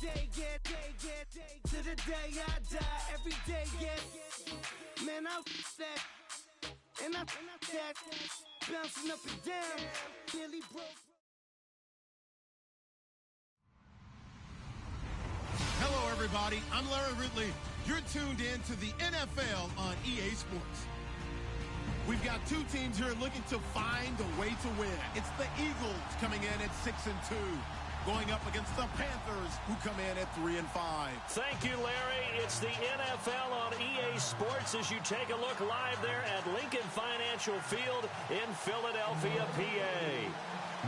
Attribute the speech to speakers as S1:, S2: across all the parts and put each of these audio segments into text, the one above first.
S1: day get to the day I die. Every day get, man, I that, and I that, bouncing up and down, nearly broke.
S2: Hello, everybody. I'm Larry Ridley. You're tuned in to the NFL on EA Sports. We've got two teams here looking to find a way to win. It's the Eagles coming in at 6-2, going up against the Panthers, who come in at 3-5.
S3: Thank you, Larry. It's the NFL on EA Sports as you take a look live there at Lincoln Financial Field in Philadelphia, PA.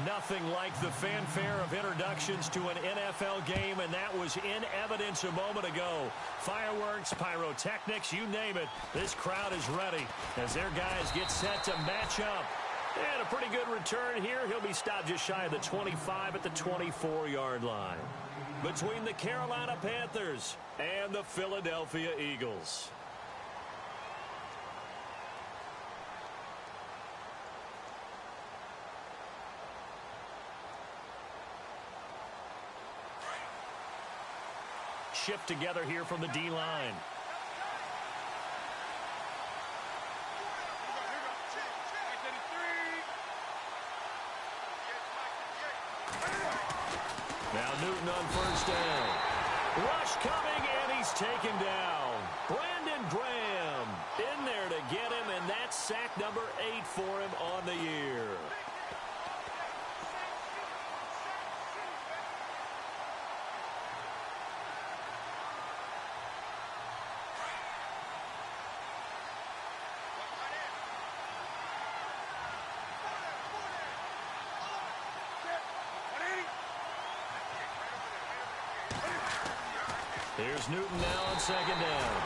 S3: Nothing like the fanfare of introductions to an NFL game, and that was in evidence a moment ago. Fireworks, pyrotechnics, you name it. This crowd is ready as their guys get set to match up. And a pretty good return here. He'll be stopped just shy of the 25 at the 24-yard line. Between the Carolina Panthers and the Philadelphia Eagles. Shift together here from the D-line. Now Newton on first down. Rush coming, and he's taken down. Brandon Graham in there to get him, and that's sack number 8 for him on the year. Here's Newton now on second down.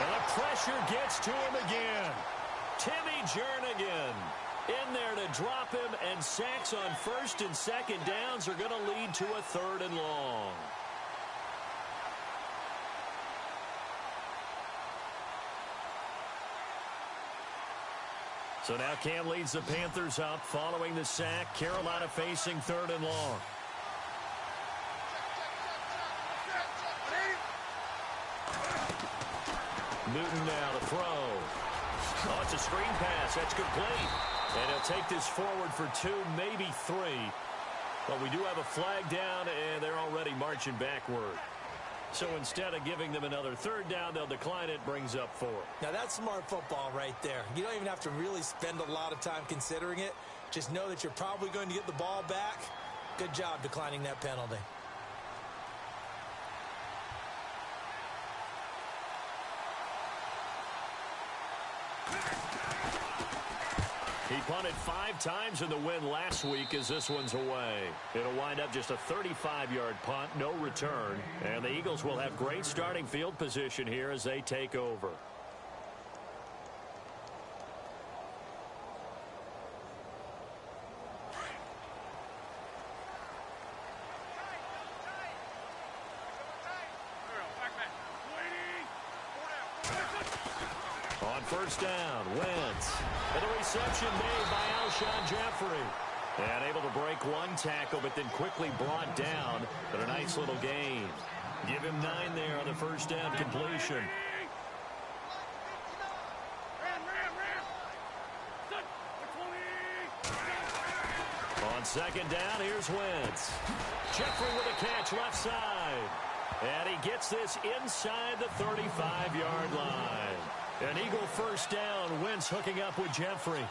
S3: And the pressure gets to him again. Timmy Jernigan in there to drop him, and sacks on first and second downs are going to lead to a 3rd and long. So now Cam leads the Panthers up following the sack. Carolina facing 3rd and long. Newton now to throw. Oh, it's a screen pass. That's complete. And he'll take this forward for 2, maybe 3. But we do have a flag down, and they're already marching backward. So instead of giving them another 3rd down, they'll decline it, brings up 4.
S4: Now, that's smart football right there. You don't even have to really spend a lot of time considering it. Just know that you're probably going to get the ball back. Good job declining that penalty.
S3: He punted 5 times in the win last week as this one's away. It'll wind up just a 35-yard punt, no return. And the Eagles will have great starting field position here as they take over. On first down, Wentz. And the reception made by Alshon Jeffrey. And able to break one tackle, but then quickly brought down. But a nice little gain. Give him 9 there on the first down completion. On second down, here's Wentz. Jeffrey with a catch left side. And he gets this inside the 35-yard line. An Eagle first down. Wentz hooking up with Jeffrey.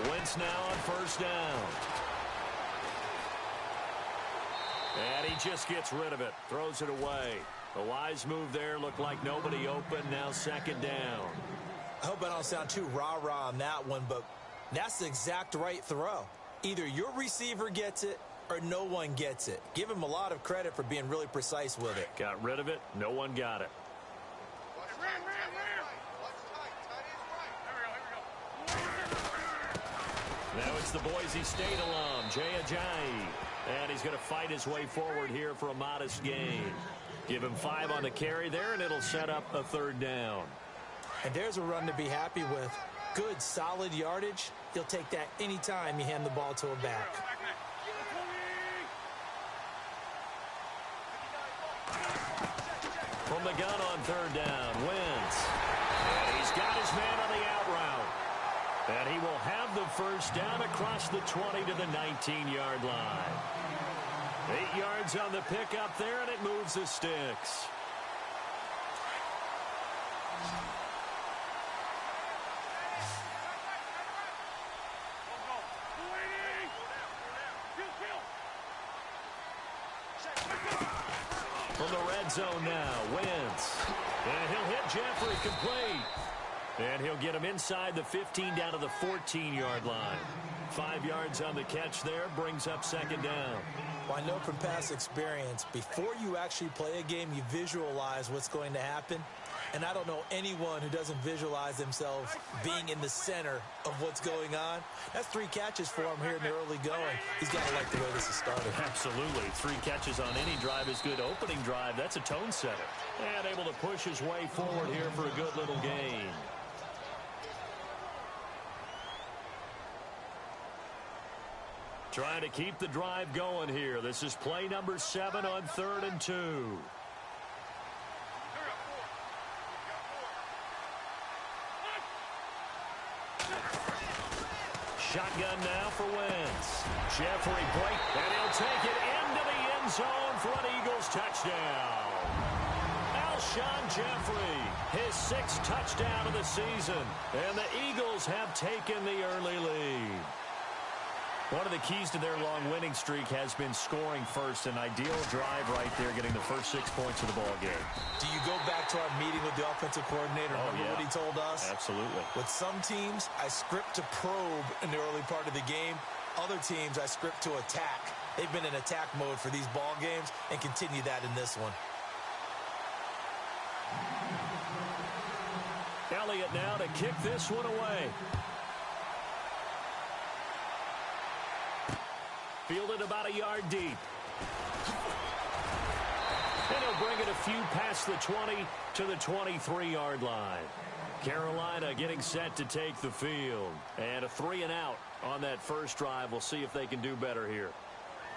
S3: Wentz now on first down. And he just gets rid of it. Throws it away. A wise move there. Looked like nobody open. Now second down.
S4: I hope I don't sound too rah-rah on that one, but that's the exact right throw. Either your receiver gets it or no one gets it. Give him a lot of credit for being really precise with it.
S3: Got rid of it. No one got it. Now it's the Boise State alum, Jay Ajayi. And he's going to fight his way forward here for a modest gain. Give him 5 on the carry there, and it'll set up a 3rd down.
S4: And there's a run to be happy with. Good, solid yardage. You'll take that anytime you hand the ball to a back.
S3: From the gun on 3rd down, Wentz. And he's got his man on the out route. And he will have the first down across the 20 to the 19-yard line. 8 yards on the pickup there, and it moves the sticks. From the red zone now, Wentz. And he'll hit Jeffrey complete. And he'll get him inside the 15 down to the 14-yard line. 5 yards on the catch there, brings up 2nd down.
S4: Well, I know from past experience, before you actually play a game, you visualize what's going to happen. And I don't know anyone who doesn't visualize themselves being in the center of what's going on. That's 3 catches for him here in the early going. He's got to like the way this is started.
S3: Absolutely. 3 catches on any drive is good. Opening drive, that's a tone setter. And able to push his way forward here for a good little gain. Trying to keep the drive going here. This is play number 7 on 3rd and 2. Shotgun now for Wentz. Jeffrey break, and he'll take it into the end zone for an Eagles touchdown. Alshon Jeffrey, his 6th touchdown of the season, and the Eagles have taken the early lead. One of the keys to their long winning streak has been scoring first. An ideal drive right there, getting the first 6 points of the ball game.
S4: Do you go back to our meeting with the offensive coordinator? Remember what he told us?
S3: Absolutely.
S4: With some teams, I script to probe in the early part of the game. Other teams, I script to attack. They've been in attack mode for these ball games and continue that in this one.
S3: Elliott now to kick this one away. Fielded about a yard deep. And he'll bring it a few past the 20 to the 23-yard line. Carolina getting set to take the field. And a 3-and-out on that first drive. We'll see if they can do better here.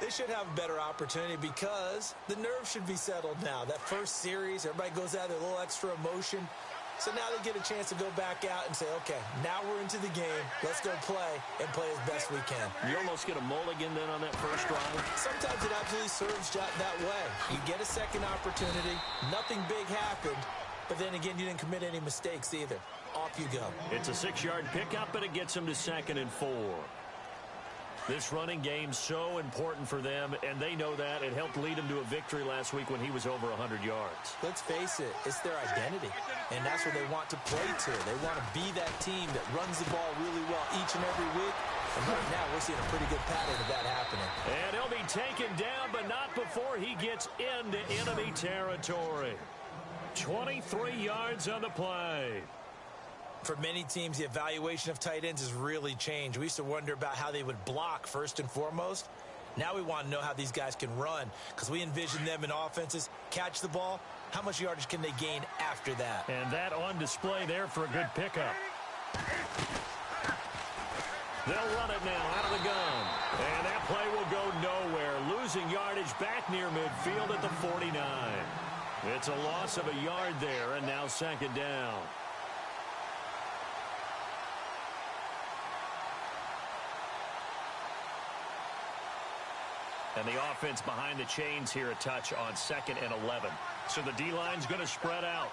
S4: They should have a better opportunity because the nerves should be settled now. That first series, everybody goes out there, a little extra emotion. So now they get a chance to go back out and say, okay, now we're into the game. Let's go play and play as best we can.
S3: You almost get a mulligan then on that first drive.
S4: Sometimes it absolutely serves that way. You get a second opportunity. Nothing big happened. But then again, you didn't commit any mistakes either. Off you go.
S3: It's a 6-yard pickup, and it gets them to 2nd and 4. This running game's so important for them, and they know that. It helped lead him to a victory last week when he was over 100 yards.
S4: Let's face it, it's their identity, and that's what they want to play to. They want to be that team that runs the ball really well each and every week, and right now we're seeing a pretty good pattern of that happening.
S3: And he'll be taken down, but not before he gets into enemy territory. 23 yards on the play.
S4: For many teams, the evaluation of tight ends has really changed. We used to wonder about how they would block first and foremost. Now we want to know how these guys can run because we envision them in offenses, catch the ball. How much yardage can they gain after that?
S3: And that on display there for a good pickup. They'll run it now out of the gun. And that play will go nowhere. Losing yardage back near midfield at the 49. It's a loss of a yard there, and now 2nd down. And the offense behind the chains here, a touch on 2nd and 11. So the D-line's going to spread out.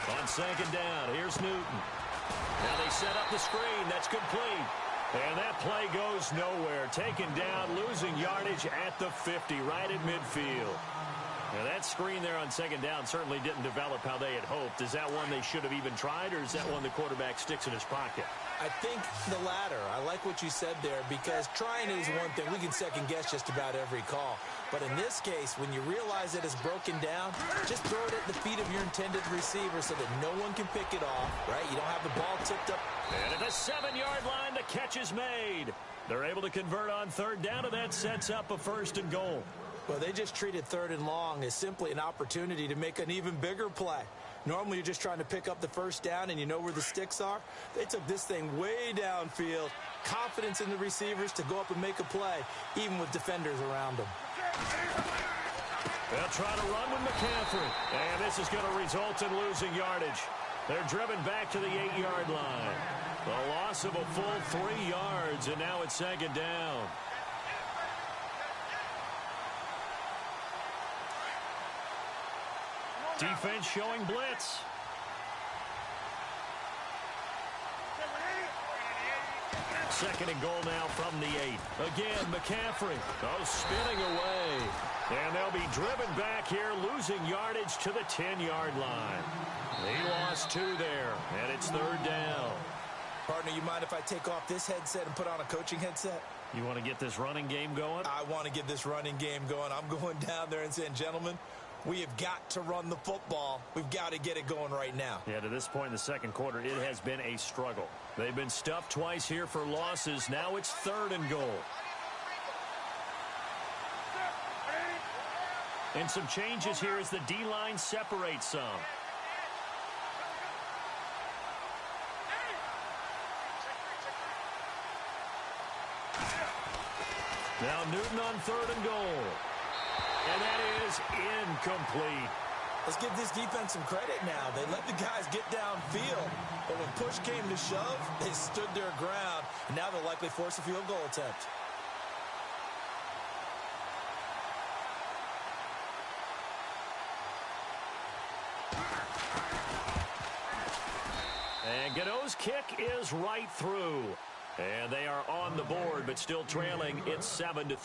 S3: On 2nd down, here's Newton. Now they set up the screen. That's complete. And that play goes nowhere. Taken down, losing yardage at the 50, right at midfield. Now that screen there on 2nd down certainly didn't develop how they had hoped. Is that one they should have even tried, or is that one the quarterback sticks in his pocket?
S4: I think the latter. I like what you said there because trying it is one thing. We can second guess just about every call. But in this case, when you realize that it's broken down, just throw it at the feet of your intended receiver so that no one can pick it off, right? You don't have the ball tipped up.
S3: And at the 7-yard line, the catch is made. They're able to convert on third down, and that sets up a 1st and goal.
S4: Well, they just treated 3rd and long as simply an opportunity to make an even bigger play. Normally, you're just trying to pick up the 1st down, and you know where the sticks are. They took this thing way downfield. Confidence in the receivers to go up and make a play, even with defenders around them.
S3: They'll try to run with McCaffrey. And this is going to result in losing yardage. They're driven back to the 8-yard line. The loss of a full 3 yards, and now it's 2nd down. Defense showing blitz. Second and goal now from the 8. Again, McCaffrey. Oh, spinning away. And they'll be driven back here, losing yardage to the 10-yard line. He lost 2 there, and it's 3rd down.
S4: Partner, you mind if I take off this headset and put on a coaching headset?
S3: You want to get this running game going?
S4: I want to get this running game going. I'm going down there and saying, gentlemen, we have got to run the football. We've got to get it going right now.
S3: Yeah, to this point in the second quarter, it has been a struggle. They've been stuffed twice here for losses. Now it's 3rd and goal. And some changes here as the D-line separates some. Now Newton on 3rd and goal. And that is incomplete.
S4: Let's give this defense some credit now. They let the guys get downfield. But when push came to shove, they stood their ground. And now they'll likely force a field goal attempt.
S3: And Godot's kick is right through. And they are on the board, but still trailing. It's 7-3.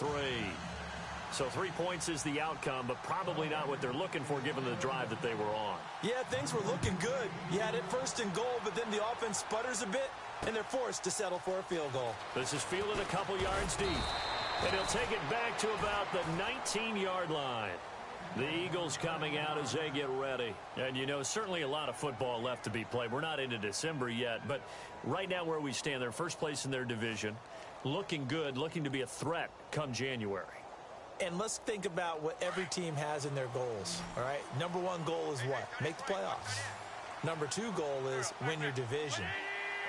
S3: So 3 points is the outcome, but probably not what they're looking for given the drive that they were on.
S4: Yeah, things were looking good. You had it 1st and goal, but then the offense sputters a bit, and they're forced to settle for a field goal.
S3: This is fielded a couple yards deep. And he'll take it back to about the 19-yard line. The Eagles coming out as they get ready. And, you know, certainly a lot of football left to be played. We're not into December yet, but right now where we stand, they're first place in their division. Looking good, looking to be a threat come January.
S4: And let's think about what every team has in their goals, all right? Number 1 goal is what? Make the playoffs. Number 2 goal is win your division.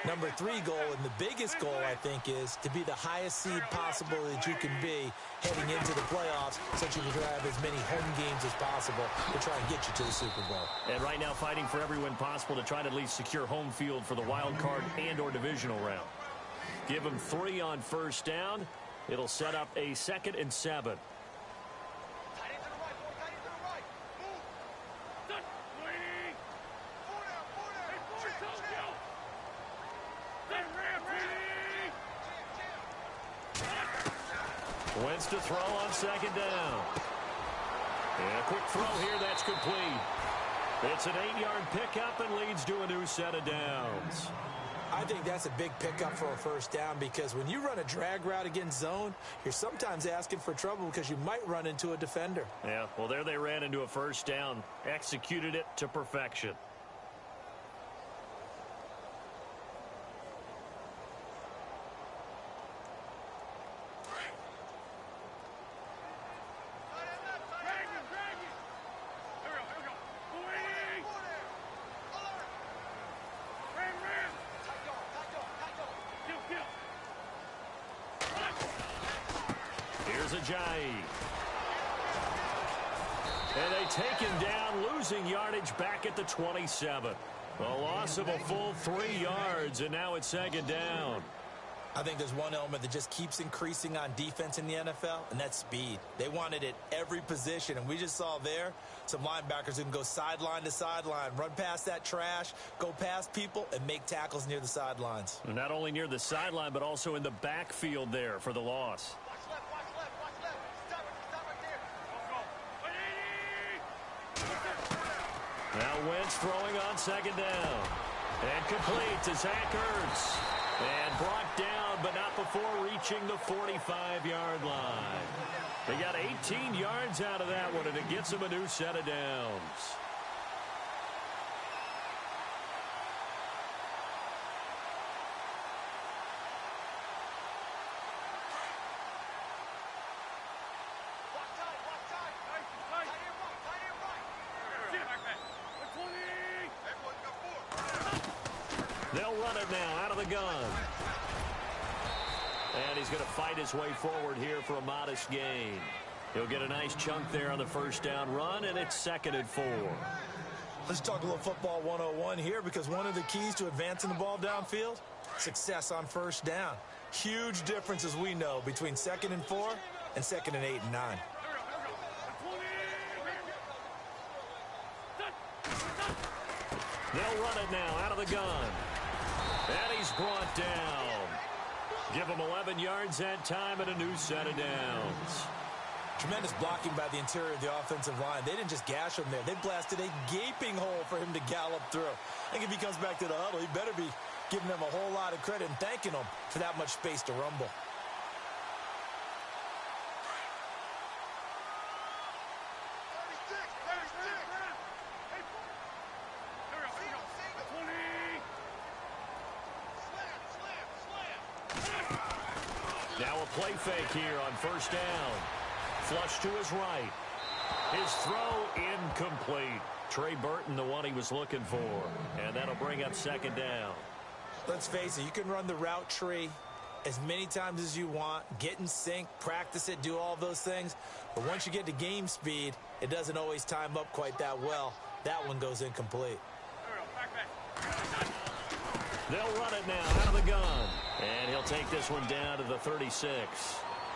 S4: Number 3 goal, and the biggest goal, I think, is to be the highest seed possible that you can be heading into the playoffs so you can have as many home games as possible to try and get you to the Super Bowl.
S3: And right now fighting for every win possible to try to at least secure home field for the wild card and or divisional round. Give them 3 on 1st down. It'll set up a 2nd and 7. Wentz to throw on 2nd down. And a quick throw here, that's complete. It's an 8-yard pickup and leads to a new set of downs.
S4: I think that's a big pickup for a 1st down because when you run a drag route against zone, you're sometimes asking for trouble because you might run into a defender.
S3: Yeah, well, there they ran into a 1st down, executed it to perfection. And they take him down, losing yardage back at the 27. A loss of a full 3 yards, and now it's 2nd down.
S4: I think there's one element that just keeps increasing on defense in the NFL, and that's speed. They want it at every position, and we just saw there some linebackers who can go sideline to sideline, run past that trash, go past people, and make tackles near the sidelines.
S3: And not only near the sideline, but also in the backfield there for the loss. Now Wentz throwing on 2nd down. And complete to Zach Ertz. And brought down, but not before reaching the 45-yard line. They got 18 yards out of that one, and it gets them a new set of downs. They'll run it now out of the gun. And he's going to fight his way forward here for a modest gain. He'll get a nice chunk there on the first down run, and it's 2nd and 4.
S4: Let's talk a little football 101 here, because one of the keys to advancing the ball downfield, success on first down. Huge difference, as we know, between 2nd and 4 and 2nd and 8 and 9.
S3: They'll run it now out of the gun. And he's brought down. Give him 11 yards that time and a new set of downs.
S4: Tremendous blocking by the interior of the offensive line. They didn't just gash him there. They blasted a gaping hole for him to gallop through. I think if he comes back to the huddle, he better be giving them a whole lot of credit and thanking them for that much space to rumble.
S3: Now a play fake here on first down. Flush to his right. His throw incomplete. Trey Burton, the one he was looking for. And that'll bring up 2nd down.
S4: Let's face it, you can run the route tree as many times as you want, get in sync, practice it, do all those things. But once you get to game speed, it doesn't always time up quite that well. That one goes incomplete.
S3: They'll run it now out of the gun. And he'll take this one down to the 36.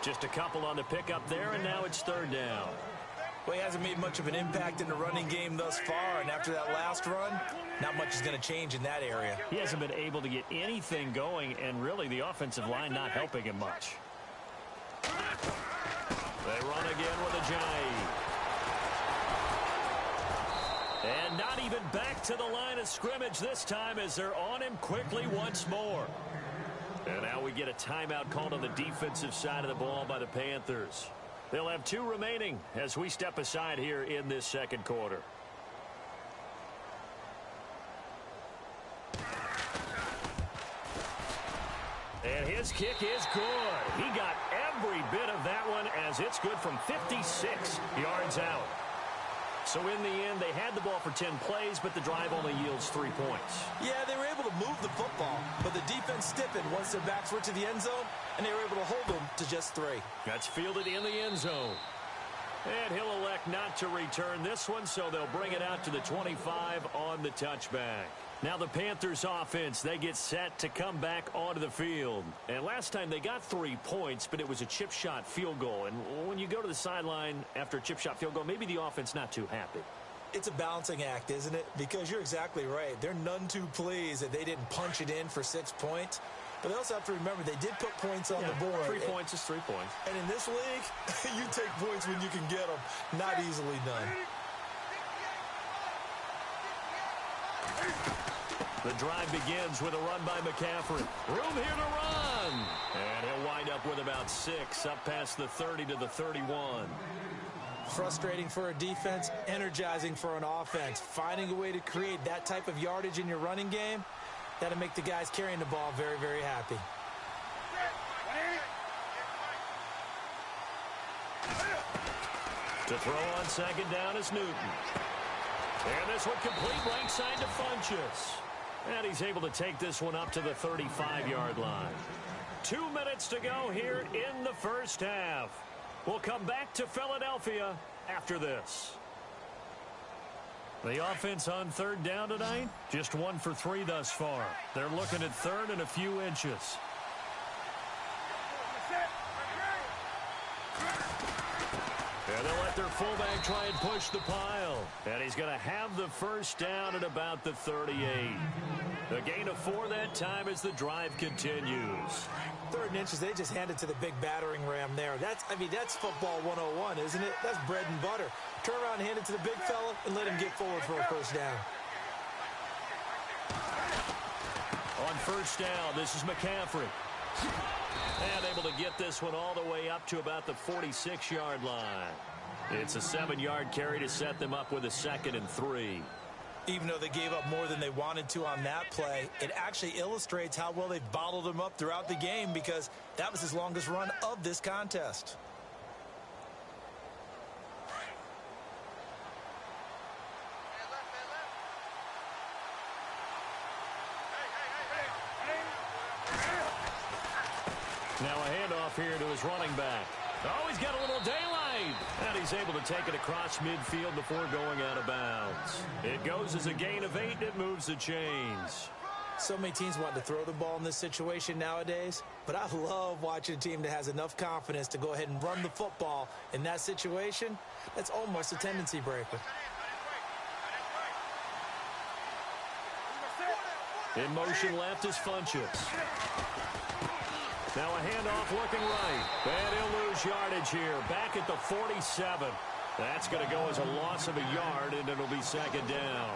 S3: Just a couple on the pickup there, and now it's 3rd down.
S4: Well, he hasn't made much of an impact in the running game thus far, and after that last run, not much is going to change in that area.
S3: He hasn't been able to get anything going, and really the offensive line not helping him much. They run again with a jive. And not even back to the line of scrimmage this time as they're on him quickly once more. And now we get a timeout called on the defensive side of the ball by the Panthers. They'll have 2 remaining as we step aside here in this 2nd quarter. And his kick is good. He got every bit of that one as it's good from 56 yards out. So in the end, they had the ball for 10 plays, but the drive only yields 3 points.
S4: Yeah, they were able to move the football, but the defense stiffened once their backs were to the end zone, and they were able to hold them to just 3.
S3: That's fielded in the end zone. And he'll elect not to return this one, so they'll bring it out to the 25 on the touchback. Now the Panthers offense, they get set to come back onto the field. And last time they got 3 points, but it was a chip shot field goal. And when you go to the sideline after a chip shot field goal, maybe the offense not too happy.
S4: It's a balancing act, isn't it? Because you're exactly right. They're none too pleased that they didn't punch it in for 6 points. But they also have to remember they did put points on the board.
S3: 3 points is 3 points.
S4: And in this league, you take points when you can get them. Not easily done.
S3: The drive begins with a run by McCaffrey. Room here to run. And he'll wind up with about 6 up past the 30 to the 31.
S4: Frustrating for a defense, energizing for an offense. Finding a way to create that type of yardage in your running game, that'll make the guys carrying the ball very, very happy.
S3: To throw on 2nd down is Newton. And this one complete right side to Funchess. And he's able to take this one up to the 35-yard line. 2 minutes to go here in the first half. We'll come back to Philadelphia after this. The offense on 3rd down tonight, just 1 for 3 thus far. They're looking at 3rd and a few inches. And they'll let their fullback try and push the pile. And he's going to have the first down at about the 38. A gain of 4 that time as the drive continues.
S4: 3rd and inches, they just handed to the big battering ram there. That's football 101, isn't it? That's bread and butter. Turn around and hand it to the big fella and let him get forward for a first down.
S3: On first down. This is McCaffrey. And able to get this one all the way up to about the 46-yard line. It's a 7-yard carry to set them up with a 2nd and 3.
S4: Even though they gave up more than they wanted to on that play, it actually illustrates how well they've bottled them up throughout the game, because that was his longest run of this contest.
S3: Now a handoff here to his running back. Oh, he's got a little daylight. And he's able to take it across midfield before going out of bounds. It goes as a gain of 8, and it moves the chains.
S4: So many teams want to throw the ball in this situation nowadays, but I love watching a team that has enough confidence to go ahead and run the football in that situation. That's almost a tendency breaker.
S3: In motion left is Funchess. Now a handoff looking right. And he'll lose yardage here. Back at the 47. That's going to go as a loss of a yard, and it'll be 2nd down.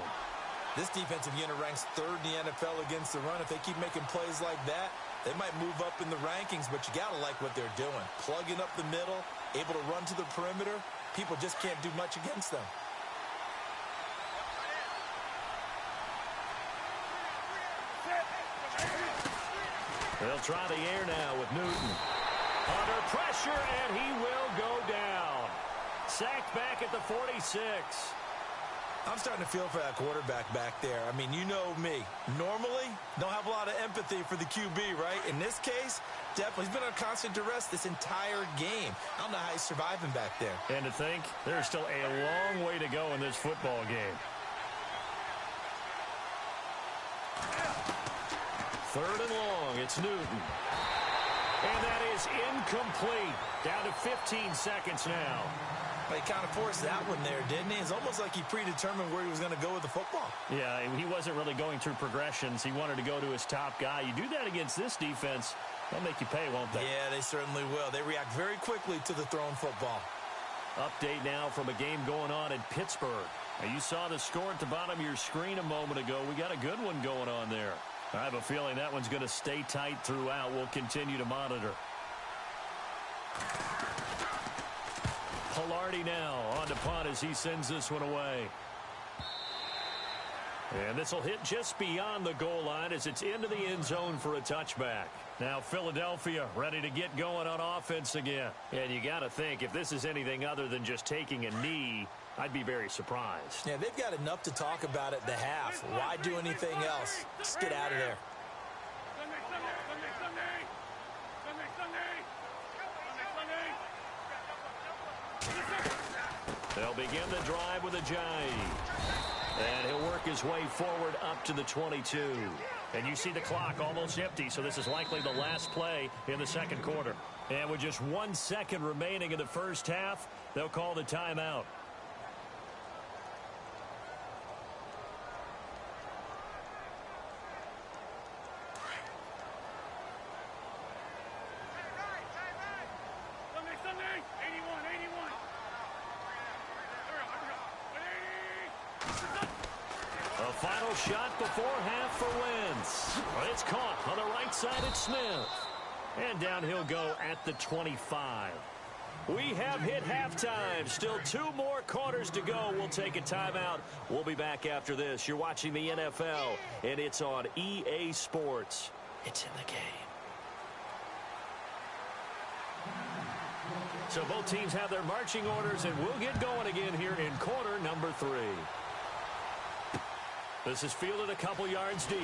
S4: This defensive unit ranks 3rd in the NFL against the run. If they keep making plays like that, they might move up in the rankings, but you got to like what they're doing. Plugging up the middle, able to run to the perimeter. People just can't do much against them.
S3: They'll try the air now with Newton. Under pressure, and he will go down. Sacked back at the 46.
S4: I'm starting to feel for that quarterback back there. I mean, you know me. Normally, don't have a lot of empathy for the QB, right? In this case, definitely. He's been on constant duress this entire game. I don't know how he's surviving back there.
S3: And to think, there's still a long way to go in this football game. 3rd and long, it's Newton. And that is incomplete. Down to 15 seconds now.
S4: He kind of forced that one there, didn't he? It's almost like he predetermined where he was going to go with the football.
S3: Yeah, he wasn't really going through progressions. He wanted to go to his top guy. You do that against this defense, they'll make you pay, won't they?
S4: Yeah, they certainly will. They react very quickly to the thrown football.
S3: Update now from a game going on in Pittsburgh. Now, you saw the score at the bottom of your screen a moment ago. We got a good one going on there. I have a feeling that one's going to stay tight throughout. We'll continue to monitor. Pilardi now on to punt as he sends this one away. And this will hit just beyond the goal line as it's into the end zone for a touchback. Now Philadelphia ready to get going on offense again. And you got to think, if this is anything other than just taking a knee, I'd be very surprised.
S4: Yeah, they've got enough to talk about at the half. Why do anything else? Just get out of there.
S3: They'll begin the drive with a Ajayi. And he'll work his way forward up to the 22. And you see the clock almost empty, so this is likely the last play in the 2nd quarter. And with just 1 second remaining in the first half, they'll call the timeout. A final shot before half for Wentz. It's caught on the right side at Smith. And down he'll go at the 25. We have hit halftime. Still 2 more quarters to go. We'll take a timeout. We'll be back after this. You're watching the NFL, and it's on EA Sports. It's in the game. So both teams have their marching orders, and we'll get going again here in quarter number 3. This is fielded a couple yards deep.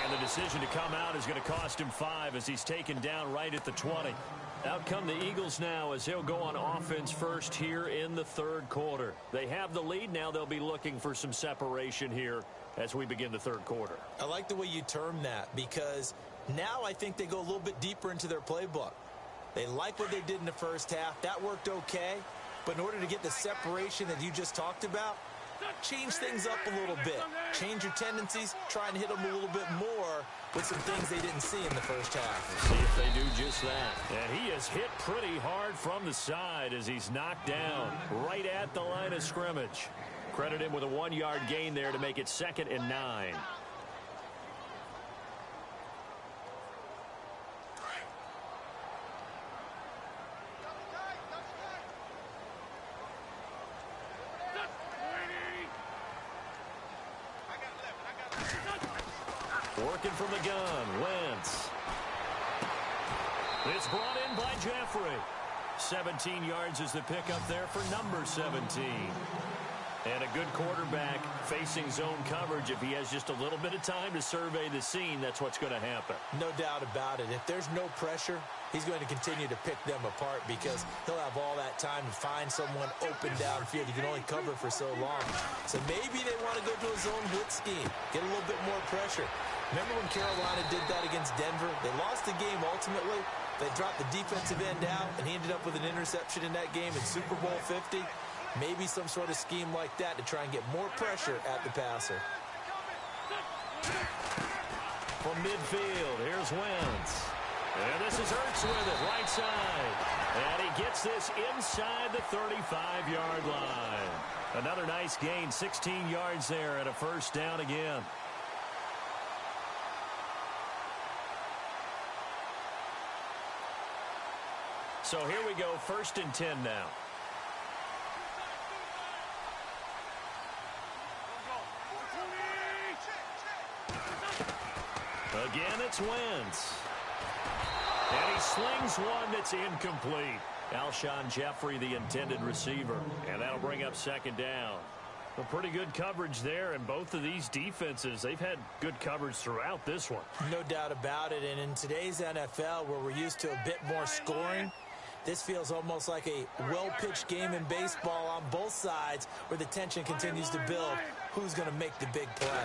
S3: And the decision to come out is going to cost him 5 as he's taken down right at the 20. Out come the Eagles now as they'll go on offense first here in the 3rd quarter. They have the lead. Now they'll be looking for some separation here as we begin the 3rd quarter.
S4: I like the way you term that, because now I think they go a little bit deeper into their playbook. They like what they did in the first half. That worked okay. But in order to get the separation that you just talked about, change things up a little bit. Change your tendencies. Try and hit them a little bit more with some things they didn't see in the first half.
S3: See if they do just that. And he is hit pretty hard from the side as he's knocked down right at the line of scrimmage. Credit him with a 1-yard gain there to make it 2nd and 9. Working from the gun, Wentz. It's brought in by Jeffrey. 17 yards is the pickup there for number 17. And a good quarterback facing zone coverage. If he has just a little bit of time to survey the scene, that's what's going to happen.
S4: No doubt about it. If there's no pressure, he's going to continue to pick them apart because he'll have all that time to find someone open downfield. You can only cover for so long. So maybe they want to go to a zone blitz scheme, get a little bit more pressure. Remember when Carolina did that against Denver? They lost the game ultimately. They dropped the defensive end out, and he ended up with an interception in that game in Super Bowl 50. Maybe some sort of scheme like that to try and get more pressure at the passer.
S3: From midfield, here's Wentz. And this is Ertz with it, right side. And he gets this inside the 35-yard line. Another nice gain, 16 yards there and a first down again. So here we go, 1st and 10 now. Again, it's Wentz. And he slings one that's incomplete. Alshon Jeffrey, the intended receiver. And that'll bring up 2nd down. Well, pretty good coverage there, and both of these defenses, they've had good coverage throughout this one.
S4: No doubt about it, and in today's NFL, where we're used to a bit more scoring, this feels almost like a well-pitched game in baseball on both sides where the tension continues to build. Who's going to make the big play?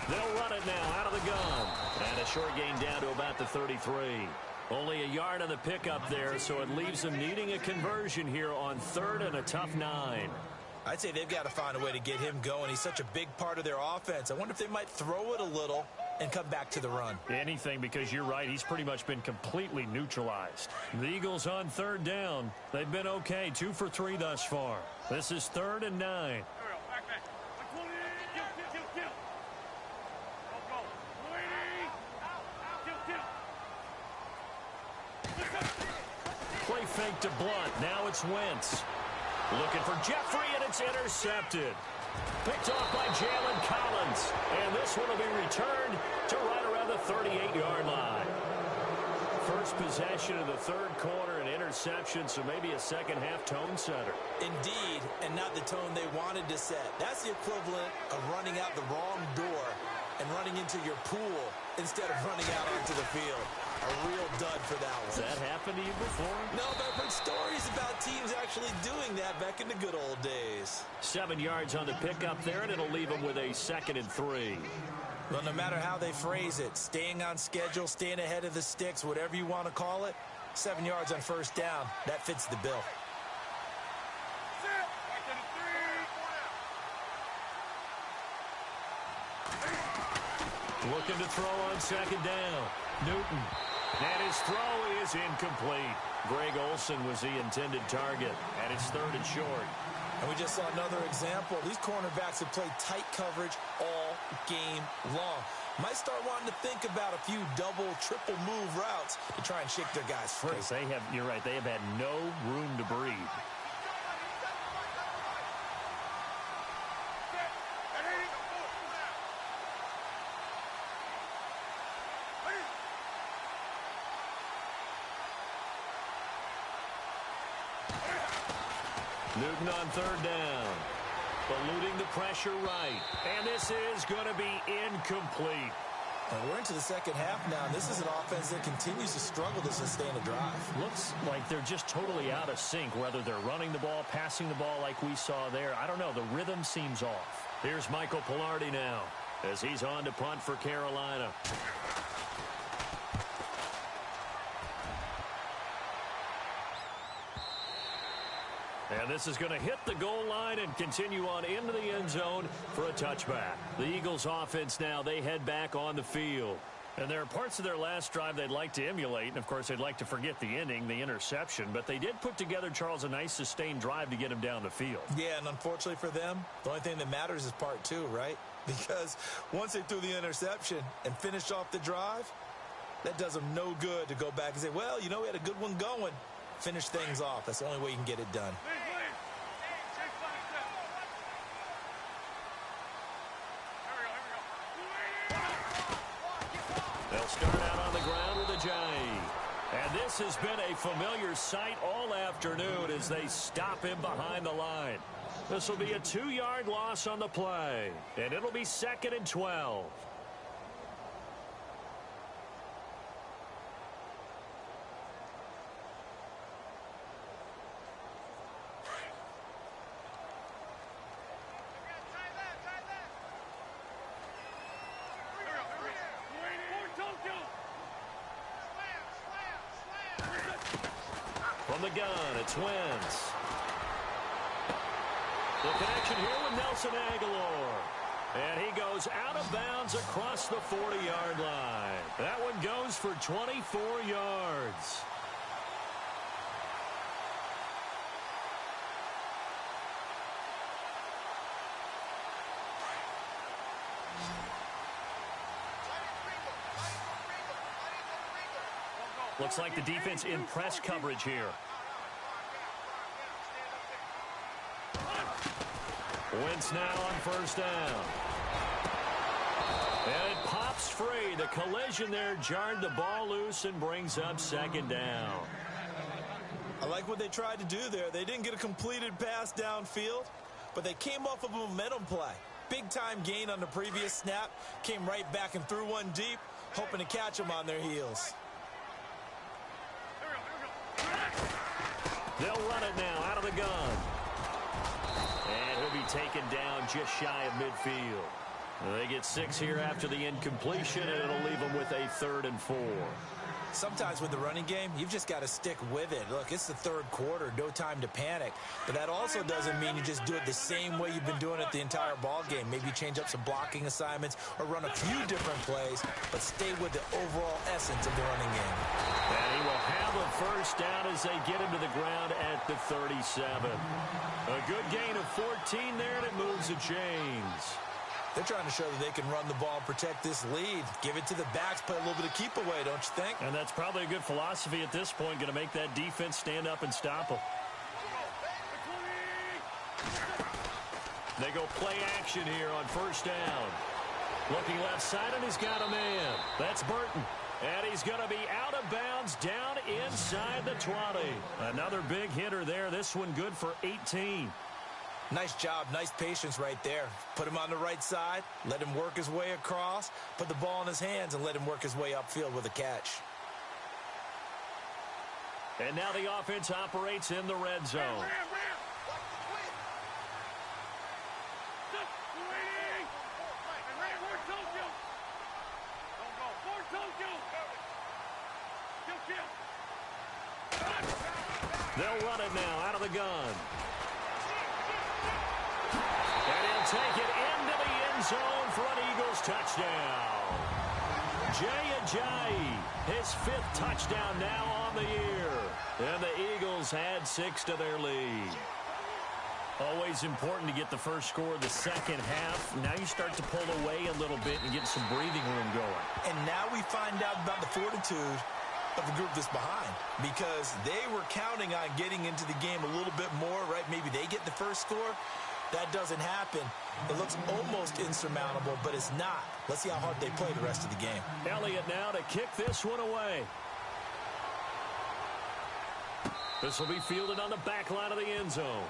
S3: They'll run it now out of the gun. And a short gain down to about the 33. Only a yard on the pickup there, so it leaves them needing a conversion here on 3rd and a tough 9.
S4: I'd say they've got to find a way to get him going. He's such a big part of their offense. I wonder if they might throw it a little and come back to the run.
S3: Anything, because you're right. He's pretty much been completely neutralized. The Eagles on 3rd down. They've been okay, 2 for 3 thus far. This is 3rd and 9. Play fake to Blunt. Now it's Wentz. Looking for Jeffrey, and it's intercepted. Picked off by Jalen Collins. And this one will be returned to right around the 38-yard line. First possession of the 3rd quarter, an interception, so maybe a second-half tone setter.
S4: Indeed, and not the tone they wanted to set. That's the equivalent of running out the wrong door and running into your pool instead of running out onto the field. A real dud for that one.
S3: Has that happened to you before?
S4: No, but I've heard stories about teams actually doing that back in the good old days.
S3: 7 yards on the pickup there, and it'll leave them with a 2nd and 3.
S4: Well, no matter how they phrase it, staying on schedule, staying ahead of the sticks, whatever you want to call it, 7 yards on 1st down, that fits the bill.
S3: Looking to throw on 2nd down. Newton. And his throw is incomplete. Greg Olsen was the intended target. And it's 3rd and short.
S4: And we just saw another example. These cornerbacks have played tight coverage all game long. Might start wanting to think about a few double, triple move routes to try and shake their guys free.
S3: They have, you're right, they have had no room to breathe. Newton on 3rd down. Eluding the pressure right. And this is going to be incomplete.
S4: And we're into the 2nd half now. And this is an offense that continues to struggle to sustain a drive.
S3: Looks like they're just totally out of sync, whether they're running the ball, passing the ball like we saw there. I don't know. The rhythm seems off. Here's Michael Pilardi now as he's on to punt for Carolina. And this is going to hit the goal line and continue on into the end zone for a touchback. The Eagles offense now, they head back on the field. And there are parts of their last drive they'd like to emulate. And, of course, they'd like to forget the ending, the interception. But they did put together, Charles, a nice sustained drive to get him down the field.
S4: Yeah, and unfortunately for them, the only thing that matters is part 2, right? Because once they threw the interception and finished off the drive, that does them no good to go back and say, well, you know, we had a good one going. Finish things off. That's the only way you can get it done.
S3: They'll start out on the ground with Ajayi. And this has been a familiar sight all afternoon as they stop him behind the line. This will be a 2-yard loss on the play, and it'll be 2nd and 12. From the gun, it's Wentz. The connection here with Nelson Aguilar. And he goes out of bounds across the 40-yard line. That one goes for 24 yards. Looks like the defense in press coverage here. Wentz now on first down. And it pops free. The collision there jarred the ball loose and brings up 2nd down.
S4: I like what they tried to do there. They didn't get a completed pass downfield, but they came off of a momentum play. Big-time gain on the previous snap. Came right back and threw one deep, hoping to catch them on their heels.
S3: They'll run it now out of the gun. And he'll be taken down just shy of midfield. They get 6 here after the incompletion, and it'll leave them with a 3rd and 4.
S4: Sometimes with the running game, you've just got to stick with it. Look, it's the 3rd quarter, no time to panic. But that also doesn't mean you just do it the same way you've been doing it the entire ball game. Maybe change up some blocking assignments or run a few different plays, but stay with the overall essence of the running game.
S3: And he will have a first down as they get him to the ground at the 37. A good gain of 14 there, and it moves the chains.
S4: They're trying to show that they can run the ball and protect this lead. Give it to the backs, play a little bit of keep away, don't you think?
S3: And that's probably a good philosophy at this point, going to make that defense stand up and stop them. They go play action here on first down. Looking left side, and he's got a man. That's Burton. And he's going to be out of bounds down inside the 20. Another big hitter there. This one good for 18.
S4: Nice job, nice patience right there. Put him on the right side, let him work his way across, put the ball in his hands, and let him work his way upfield with a catch.
S3: And now the offense operates in the red zone. They'll run it now out of the gun. And he'll take it into the end zone for an Eagles touchdown. Ajayi, his 5th touchdown now on the year. And the Eagles add 6 to their lead. Always important to get the first score of the second half. Now you start to pull away a little bit and get some breathing room going.
S4: And now we find out about the fortitude of the group that's behind, because they were counting on getting into the game a little bit more, right? Maybe they get the first score. That doesn't happen. It looks almost insurmountable, but it's not. Let's see how hard they play the rest of the game.
S3: Elliott now to kick this one away. This will be fielded on the back line of the end zone.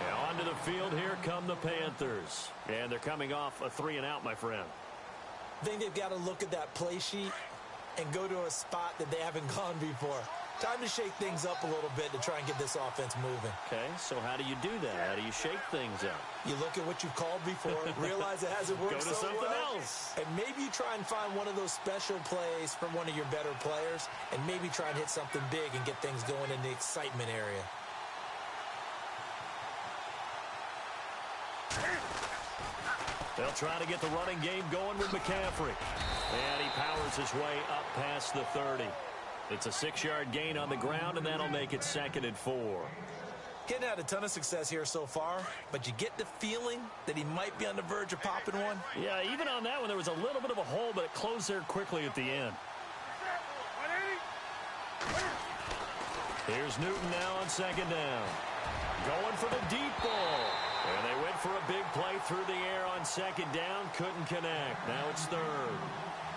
S3: And onto the field, here come the Panthers. And they're coming off a 3-and-out, my friend.
S4: I think they've got to look at that play sheet and go to a spot that they haven't gone before. Time to shake things up a little bit to try and get this offense moving.
S3: Okay, so how do you do that? How do you shake things up?
S4: You look at what you've called before, realize it hasn't worked
S3: so well. Go to something else.
S4: And maybe you try and find one of those special plays from one of your better players, and maybe try and hit something big and get things going in the excitement area.
S3: They'll try to get the running game going with McCaffrey. And he powers his way up past the 30. It's a 6-yard gain on the ground, and that'll make it 2nd and 4.
S4: Getting had a ton of success here so far, but you get the feeling that he might be on the verge of popping one.
S3: Yeah, even on that one, there was a little bit of a hole, but it closed there quickly at the end. Here's Newton now on 2nd down. Going for the deep ball. And they went for a big play through the air on second down. Couldn't connect. Now it's third.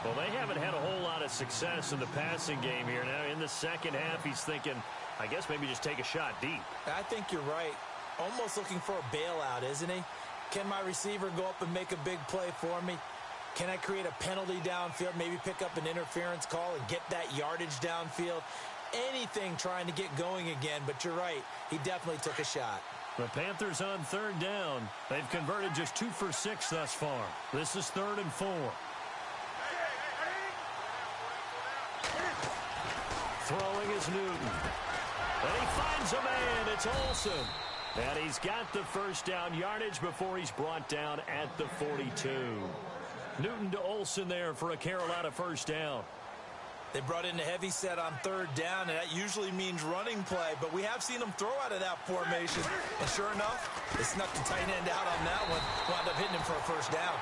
S3: Well, they haven't had a whole lot of success in the passing game here. Now in the second half, he's thinking, I guess maybe just take a shot deep.
S4: I think you're right. Almost looking for a bailout, isn't he? Can my receiver go up and make a big play for me? Can I create a penalty downfield, maybe pick up an interference call and get that yardage downfield? Anything trying to get going again, but you're right. He definitely took a shot.
S3: The Panthers on third down. They've converted just 2 for 6 thus far. This is 3rd and 4. Throwing is Newton. And he finds a man. It's Olsen. And he's got the first down yardage before he's brought down at the 42. Newton to Olsen there for a Carolina first down.
S4: They brought in a heavy set on third down, and that usually means running play, but we have seen them throw out of that formation. And sure enough, they snuck the tight end out on that one, wound up hitting him for a first down.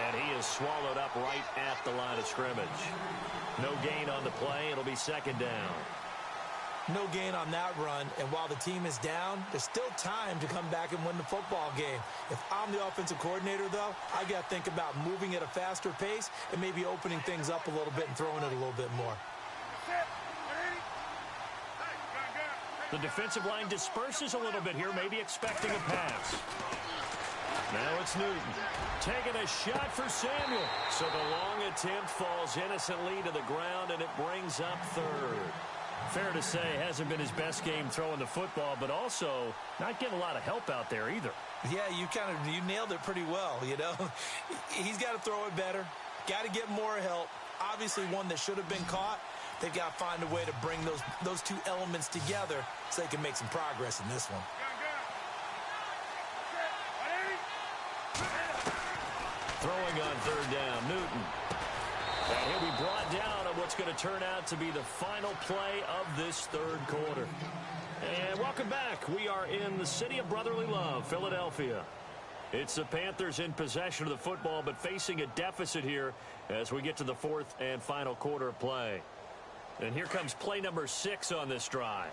S3: And he is swallowed up right at the line of scrimmage. No gain on the play. It'll be second down.
S4: No gain on that run, and while the team is down, there's still time to come back and win the football game. If I'm the offensive coordinator, though, I got to think about moving at a faster pace and maybe opening things up a little bit and throwing it a little bit more.
S3: The defensive line disperses a little bit here, maybe expecting a pass. Now it's Newton. Taking a shot for Samuel. So the long attempt falls innocently to the ground, and it brings up third. Fair to say, hasn't been his best game throwing the football, but also not getting a lot of help out there either.
S4: Yeah, you nailed it pretty well, you know. He's got to throw it better. Got to get more help. Obviously one that should have been caught. They've got to find a way to bring those two elements together so they can make some progress in this one.
S3: Throwing on third down, Newton. And he'll be brought down on what's going to turn out to be the final play of this third quarter. And welcome back. We are in the city of brotherly love, Philadelphia. It's the Panthers in possession of the football, but facing a deficit here as we get to the fourth and final quarter of play. And here comes play number 6 on this drive.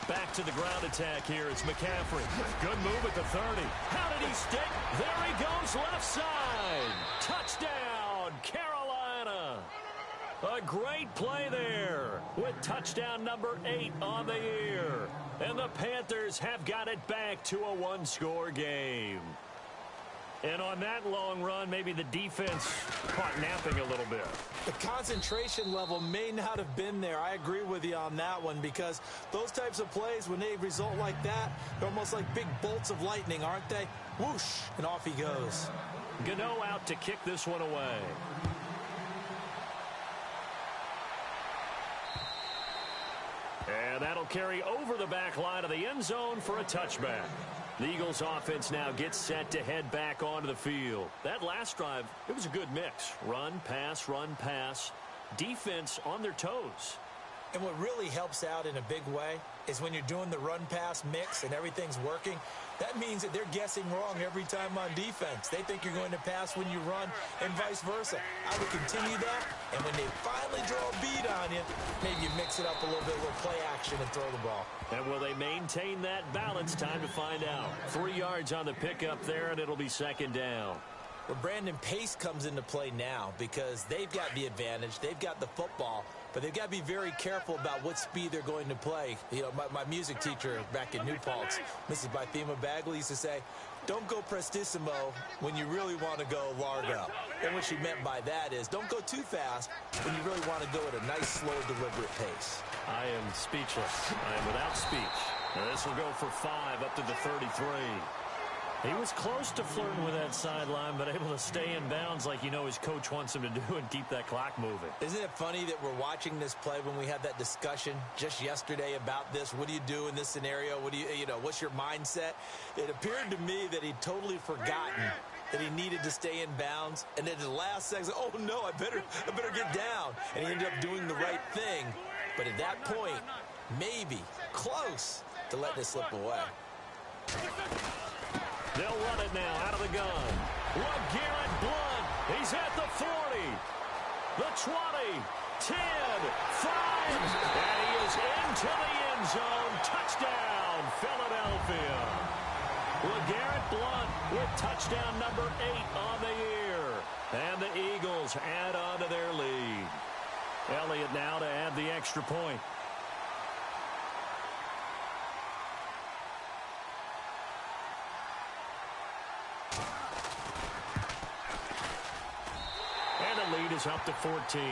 S3: Back to the ground attack here. It's McCaffrey. Good move at the 30. How did he stick? There he goes, left side. Touchdown, Carolina. A great play there with touchdown number 8 on the year. And the Panthers have got it back to a one-score game. And on that long run, maybe the defense caught napping a little bit.
S4: The concentration level may not have been there. I agree with you on that one because those types of plays, when they result like that, they're almost like big bolts of lightning, aren't they? Whoosh, and off he goes.
S3: Gano out to kick this one away. And that'll carry over the back line of the end zone for a touchback. The Eagles offense now gets set to head back onto the field. That last drive, it was a good mix. Run, pass, defense on their toes.
S4: And what really helps out in a big way is when you're doing the run-pass mix and everything's working, that means that they're guessing wrong every time on defense. They think you're going to pass when you run and vice versa. I would continue that, and when they finally draw a beat on you, maybe you mix it up a little bit with play action and throw the ball.
S3: And will they maintain that balance? Time to find out. 3 yards on the pickup there, and it'll be second down.
S4: Well, Brandon, pace comes into play now because they've got the advantage. They've got the football, but they've got to be very careful about what speed they're going to play. You know, my music teacher back in New Paltz, Mrs. Bythema Bagley, used to say, don't go prestissimo when you really want to go largo. And what she meant by that is don't go too fast when you really want to go at a nice, slow, deliberate pace.
S3: I am speechless. I am without speech. Now this will go for 5 up to the 33. He was close to flirting with that sideline, but able to stay in bounds like his coach wants him to do and keep that clock moving.
S4: Isn't it funny that we're watching this play when we had that discussion just yesterday about this? What do you do in this scenario? What do what's your mindset? It appeared to me that he'd totally forgotten that he needed to stay in bounds, and then at the last second, oh no, I better get down. And he ended up doing the right thing. But at that point, maybe close to letting it slip away.
S3: They'll run it now out of the gun. LeGarrette Blount He's at the 40, the 20, 10, 5, and he is into the end zone. Touchdown, Philadelphia. LeGarrette Blount with touchdown number 8 on the year. And the Eagles add on to their lead. Elliott now to add the extra point. And the lead is up to 14.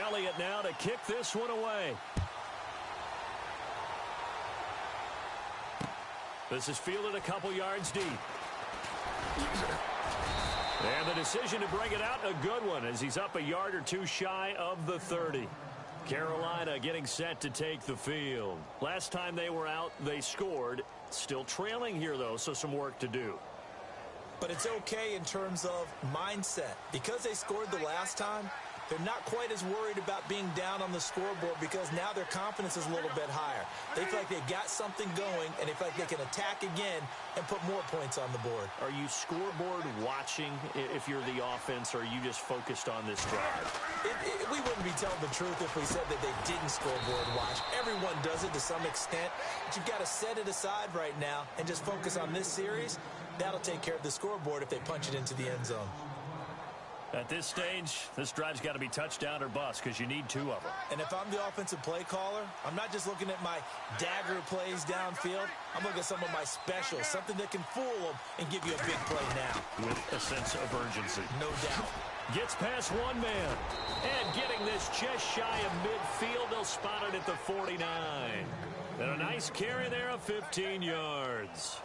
S3: Elliott now to kick this one away. This is fielded a couple yards deep. And the decision to bring it out, a good one, as he's up a yard or two shy of the 30. Carolina getting set to take the field. Last time they were out, they scored. Still trailing here, though, so some work to do.
S4: But it's okay in terms of mindset. Because they scored the last time, they're not quite as worried about being down on the scoreboard because now their confidence is a little bit higher. They feel like they've got something going, and they feel like they can attack again and put more points on the board.
S3: Are you scoreboard watching if you're the offense, or are you just focused on this drive?
S4: We wouldn't be telling the truth if we said that they didn't scoreboard watch. Everyone does it to some extent, but you've got to set it aside right now and just focus on this series. That'll take care of the scoreboard if they punch it into the end zone.
S3: At this stage, this drive's got to be touchdown or bust because you need 2 of them.
S4: And if I'm the offensive play caller, I'm not just looking at my dagger plays downfield. I'm looking at some of my specials, something that can fool them and give you a big play now.
S3: With a sense of urgency.
S4: No doubt.
S3: Gets past one man. And getting this just shy of midfield, they'll spot it at the 49. And a nice carry there of 15 yards.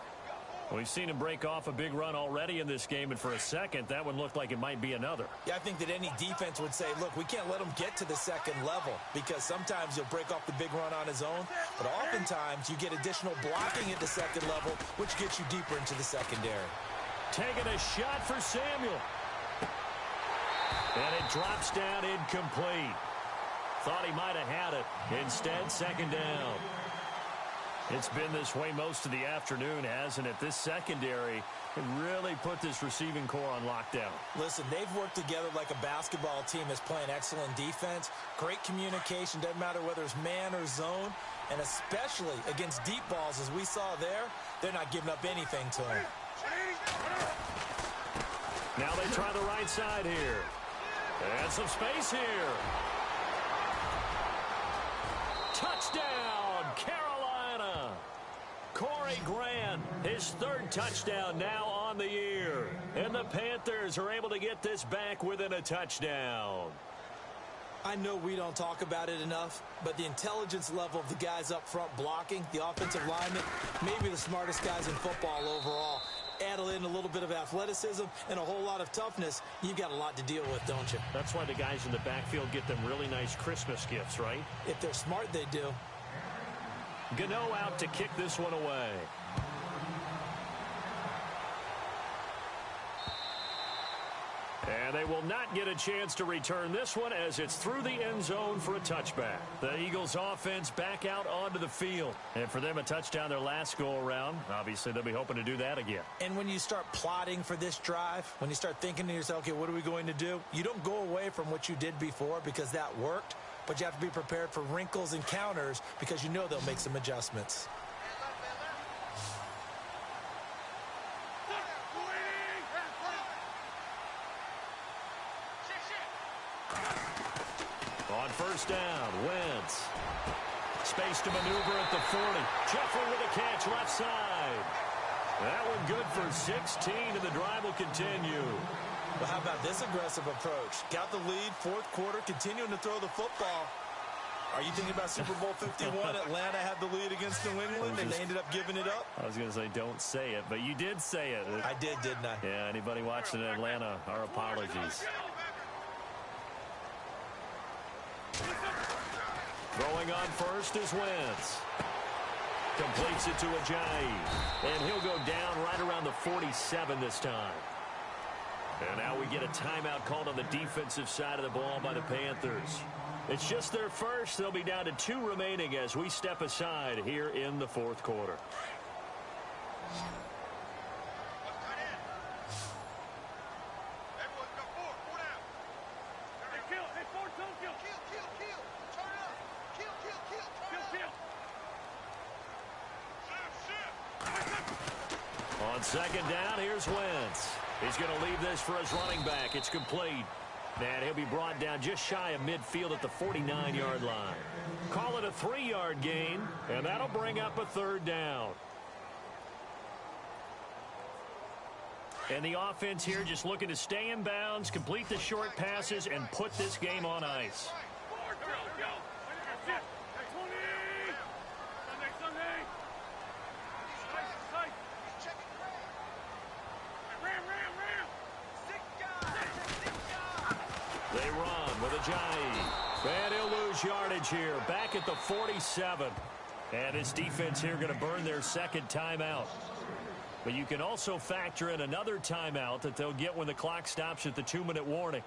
S3: We've seen him break off a big run already in this game, and for a second, that one looked like it might be another.
S4: Yeah, I think that any defense would say, look, we can't let him get to the second level because sometimes he'll break off the big run on his own, but oftentimes you get additional blocking at the second level, which gets you deeper into the secondary.
S3: Taking a shot for Samuel. And it drops down incomplete. Thought he might have had it. Instead, second down. It's been this way most of the afternoon, hasn't it? This secondary can really put this receiving core on lockdown.
S4: Listen, they've worked together like a basketball team that's playing excellent defense. Great communication, doesn't matter whether it's man or zone. And especially against deep balls, as we saw there, they're not giving up anything to them.
S3: Now they try the right side here. And some space here. Touchdown, Carolina. Corey Grant, his 3rd touchdown now on the year. And the Panthers are able to get this back within a touchdown.
S4: I know we don't talk about it enough, but the intelligence level of the guys up front blocking, the offensive linemen, maybe the smartest guys in football overall. Add in a little bit of athleticism and a whole lot of toughness, you've got a lot to deal with, don't you?
S3: That's why the guys in the backfield get them really nice Christmas gifts, right?
S4: If they're smart, they do.
S3: Gano out to kick this one away. And they will not get a chance to return this one as it's through the end zone for a touchback. The Eagles offense back out onto the field. And for them, a touchdown their last go-around. Obviously, they'll be hoping to do that again.
S4: And when you start plotting for this drive, when you start thinking to yourself, okay, what are we going to do? You don't go away from what you did before because that worked, but you have to be prepared for wrinkles and counters because you know they'll make some adjustments.
S3: On first down, Wentz. Space to maneuver at the 40. Jeffrey with a catch left side. That one good for 16, and the drive will continue.
S4: Well, how about this aggressive approach? Got the lead, 4th quarter, continuing to throw the football. Are you thinking about Super Bowl 51? Atlanta had the lead against New England, and they ended up giving it up?
S3: I was going to say, don't say it, but you did say it.
S4: I did, didn't I?
S3: Yeah, anybody watching in Atlanta, our apologies. Throwing on first is Wentz. Completes it to Ajayi. And he'll go down right around the 47 this time. And now we get a timeout called on the defensive side of the ball by the Panthers. It's just their first. They'll be down to 2 remaining as we step aside here in the fourth quarter. On second down, here's Wentz. He's going to leave this for his running back. It's complete. And he'll be brought down just shy of midfield at the 49-yard line. Call it a 3-yard gain, and that'll bring up a third down. And the offense here just looking to stay in bounds, complete the short passes, and put this game on ice. They run with Ajayi. And he'll lose yardage here. Back at the 47. And this defense here going to burn their second timeout. But you can also factor in another timeout that they'll get when the clock stops at the 2-minute warning.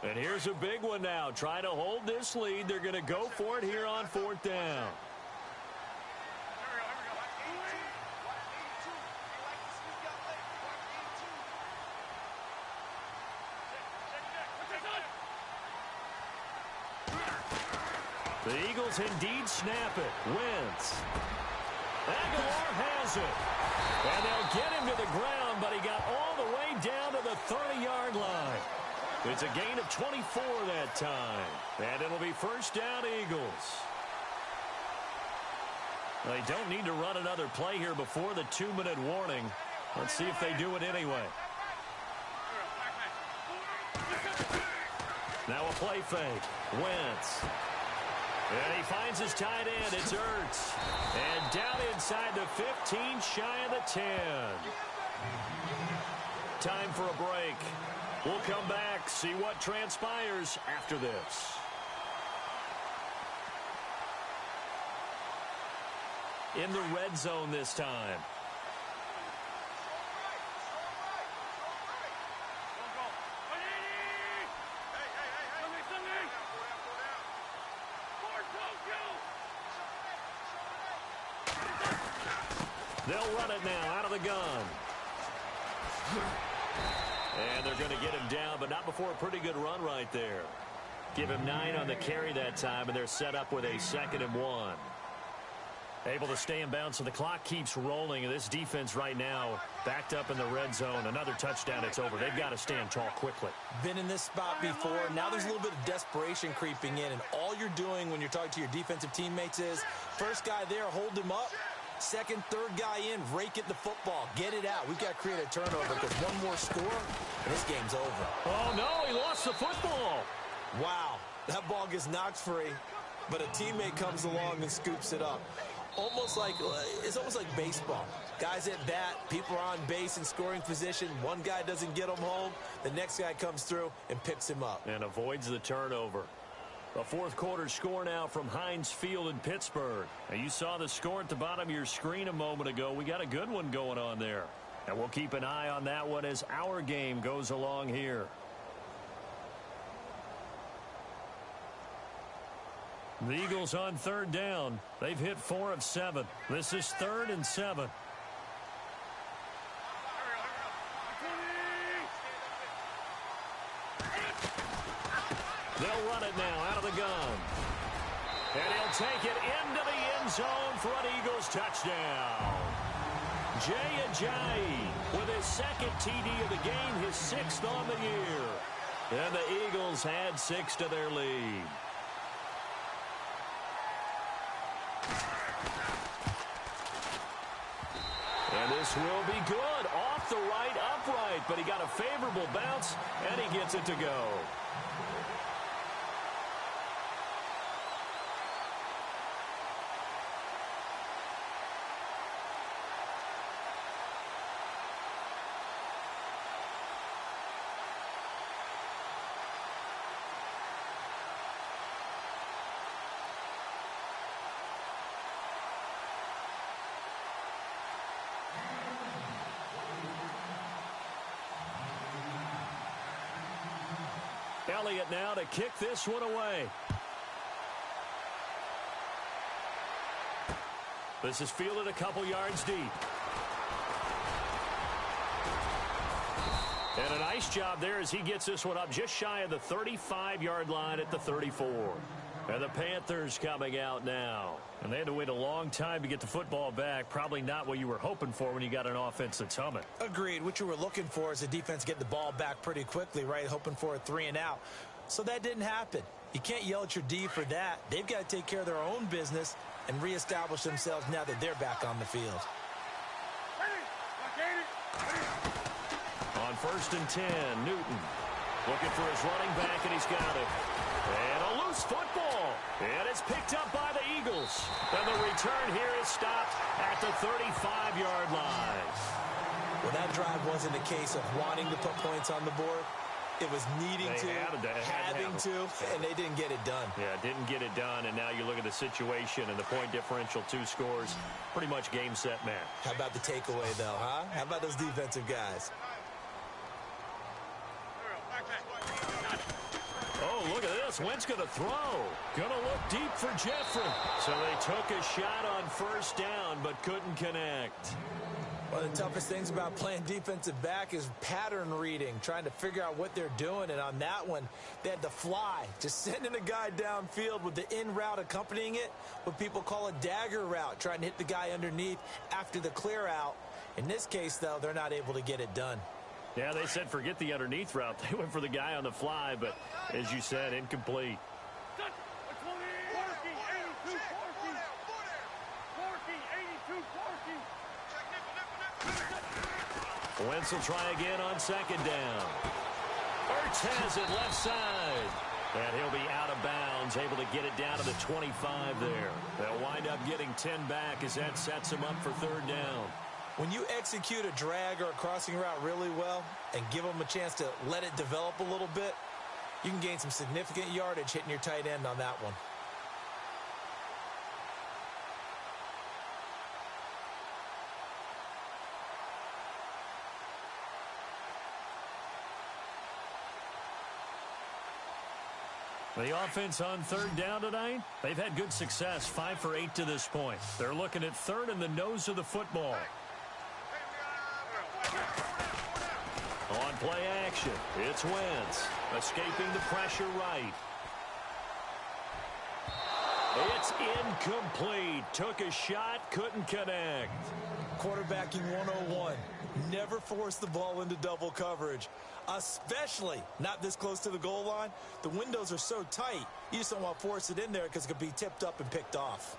S3: And here's a big one now. Trying to hold this lead. They're going to go for it here on 4th down. The Eagles indeed snap it. Wentz. Aguilar has it. And they'll get him to the ground, but he got all the way down to the 30-yard line. It's a gain of 24 that time. And it'll be first down, Eagles. They don't need to run another play here before the 2-minute warning. Let's see if they do it anyway. Now a play fake. Wentz. And he finds his tight end. It's Ertz. And down inside the 15, shy of the 10. Time for a break. We'll come back, see what transpires after this. In the red zone this time. They'll run it now out of the gun. And they're going to get him down, but not before a pretty good run right there. Give him 9 on the carry that time, and they're set up with a 2nd and 1. Able to stay in bounds, so the clock keeps rolling. And this defense right now backed up in the red zone. Another touchdown, it's over. They've got to stand tall quickly.
S4: Been in this spot before. Now there's a little bit of desperation creeping in, and all you're doing when you're talking to your defensive teammates is, first guy there, hold him up. Second, third guy in, rake at the football. Get it out. We've got to create a turnover because one more score, and this game's over.
S3: Oh, no, he lost the football.
S4: Wow, that ball gets knocked free, but a teammate comes along and scoops it up. It's almost like baseball. Guys at bat, people are on base in scoring position. One guy doesn't get him home. The next guy comes through and picks him up.
S3: And avoids the turnover. A fourth quarter score now from Heinz Field in Pittsburgh. Now you saw the score at the bottom of your screen a moment ago. We got a good one going on there. And we'll keep an eye on that one as our game goes along here. The Eagles on 3rd down. They've hit 4 of 7. This is 3rd and 7. They'll run it now out of the gun. And he'll take it into the end zone for an Eagles touchdown. Jay Ajayi with his 2nd TD of the game, his 6th on the year. And the Eagles had 6 to their lead. And this will be good. Off the right, upright, but he got a favorable bounce, and he gets it to go. Elliott now to kick this one away. This is fielded a couple yards deep. And a nice job there as he gets this one up just shy of the 35-yard line at the 34. And the Panthers coming out now. And they had to wait a long time to get the football back. Probably not what you were hoping for when you got an offense that's humming.
S4: Agreed. What you were looking for is the defense getting the ball back pretty quickly, right? Hoping for a 3-and-out. So that didn't happen. You can't yell at your D for that. They've got to take care of their own business and reestablish themselves now that they're back on the field.
S3: On 1st and 10, Newton looking for his running back, and he's got it. And a loose football. And it's picked up by the Eagles. And the return here is stopped at the 35-yard line.
S4: Well, that drive wasn't a case of wanting to put points on the board. It was needing having to, and they didn't get it done.
S3: Yeah, didn't get it done, and now you look at the situation and the point differential, 2 scores, pretty much game, set, match.
S4: How about the takeaway, though, huh? How about those defensive guys?
S3: Oh, look at this. Wentz going to throw. Going to look deep for Jeffrey. So they took a shot on 1st down, but couldn't connect.
S4: One of the toughest things about playing defensive back is pattern reading, trying to figure out what they're doing. And on that one, they had to fly, just sending a guy downfield with the in route accompanying it, what people call a dagger route, trying to hit the guy underneath after the clear out. In this case, though, they're not able to get it done.
S3: Yeah, they said forget the underneath route. They went for the guy on the fly, but as you said, incomplete. Wentz will try again on 2nd down. Ertz has it left side. And he'll be out of bounds, able to get it down to the 25 there. They'll wind up getting 10 back as that sets him up for 3rd down.
S4: When you execute a drag or a crossing route really well and give them a chance to let it develop a little bit, you can gain some significant yardage hitting your tight end on that one.
S3: The offense on 3rd down tonight, they've had good success, 5 for 8 to this point. They're looking at 3rd in the nose of the football. On play action, it's Wentz, escaping the pressure right. It's incomplete. Took a shot, couldn't connect.
S4: Quarterbacking 101. Never force the ball into double coverage, especially not this close to the goal line. The windows are so tight, you just don't want to force it in there because it could be tipped up and picked off.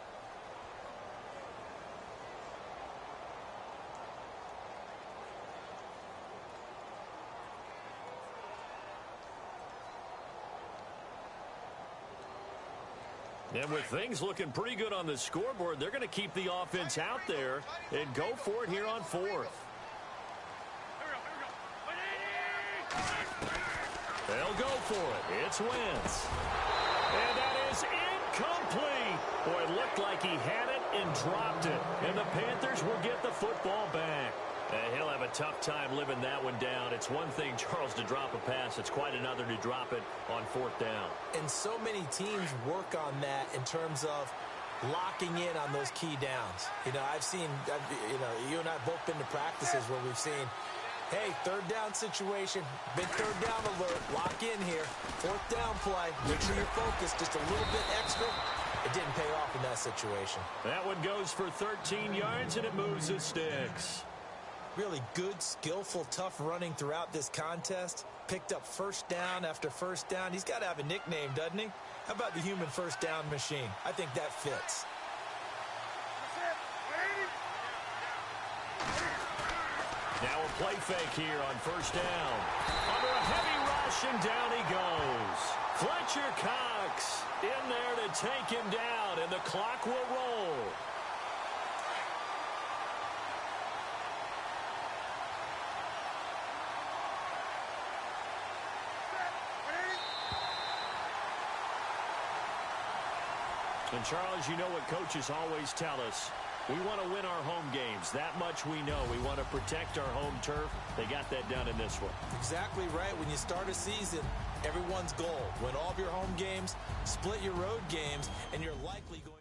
S3: And with things looking pretty good on the scoreboard, they're going to keep the offense out there and go for it here on 4th. They'll go for it. It's Wentz. And that is incomplete. Boy, it looked like he had it and dropped it. And the Panthers will get the football back. He'll have a tough time living that one down. It's one thing, Charles, to drop a pass. It's quite another to drop it on 4th down.
S4: And so many teams work on that in terms of locking in on those key downs. You know, you and I have both been to practices where we've seen, hey, 3rd down situation, big 3rd down alert, lock in here. 4th down play, make sure you're focused just a little bit extra. It didn't pay off in that situation.
S3: That one goes for 13 yards, and it moves the sticks.
S4: Really good, skillful, tough running throughout this contest. Picked up 1st down after 1st down. He's got to have a nickname, doesn't he? How about the human 1st down machine? I think that fits.
S3: Now a play fake here on 1st down. Under a heavy rush, and down he goes. Fletcher Cox in there to take him down, and the clock will roll. And, Charles, you know what coaches always tell us. We want to win our home games. That much we know. We want to protect our home turf. They got that done in this one.
S4: Exactly right. When you start a season, Everyone's goal, win all of your home games, split your road games, and you're likely going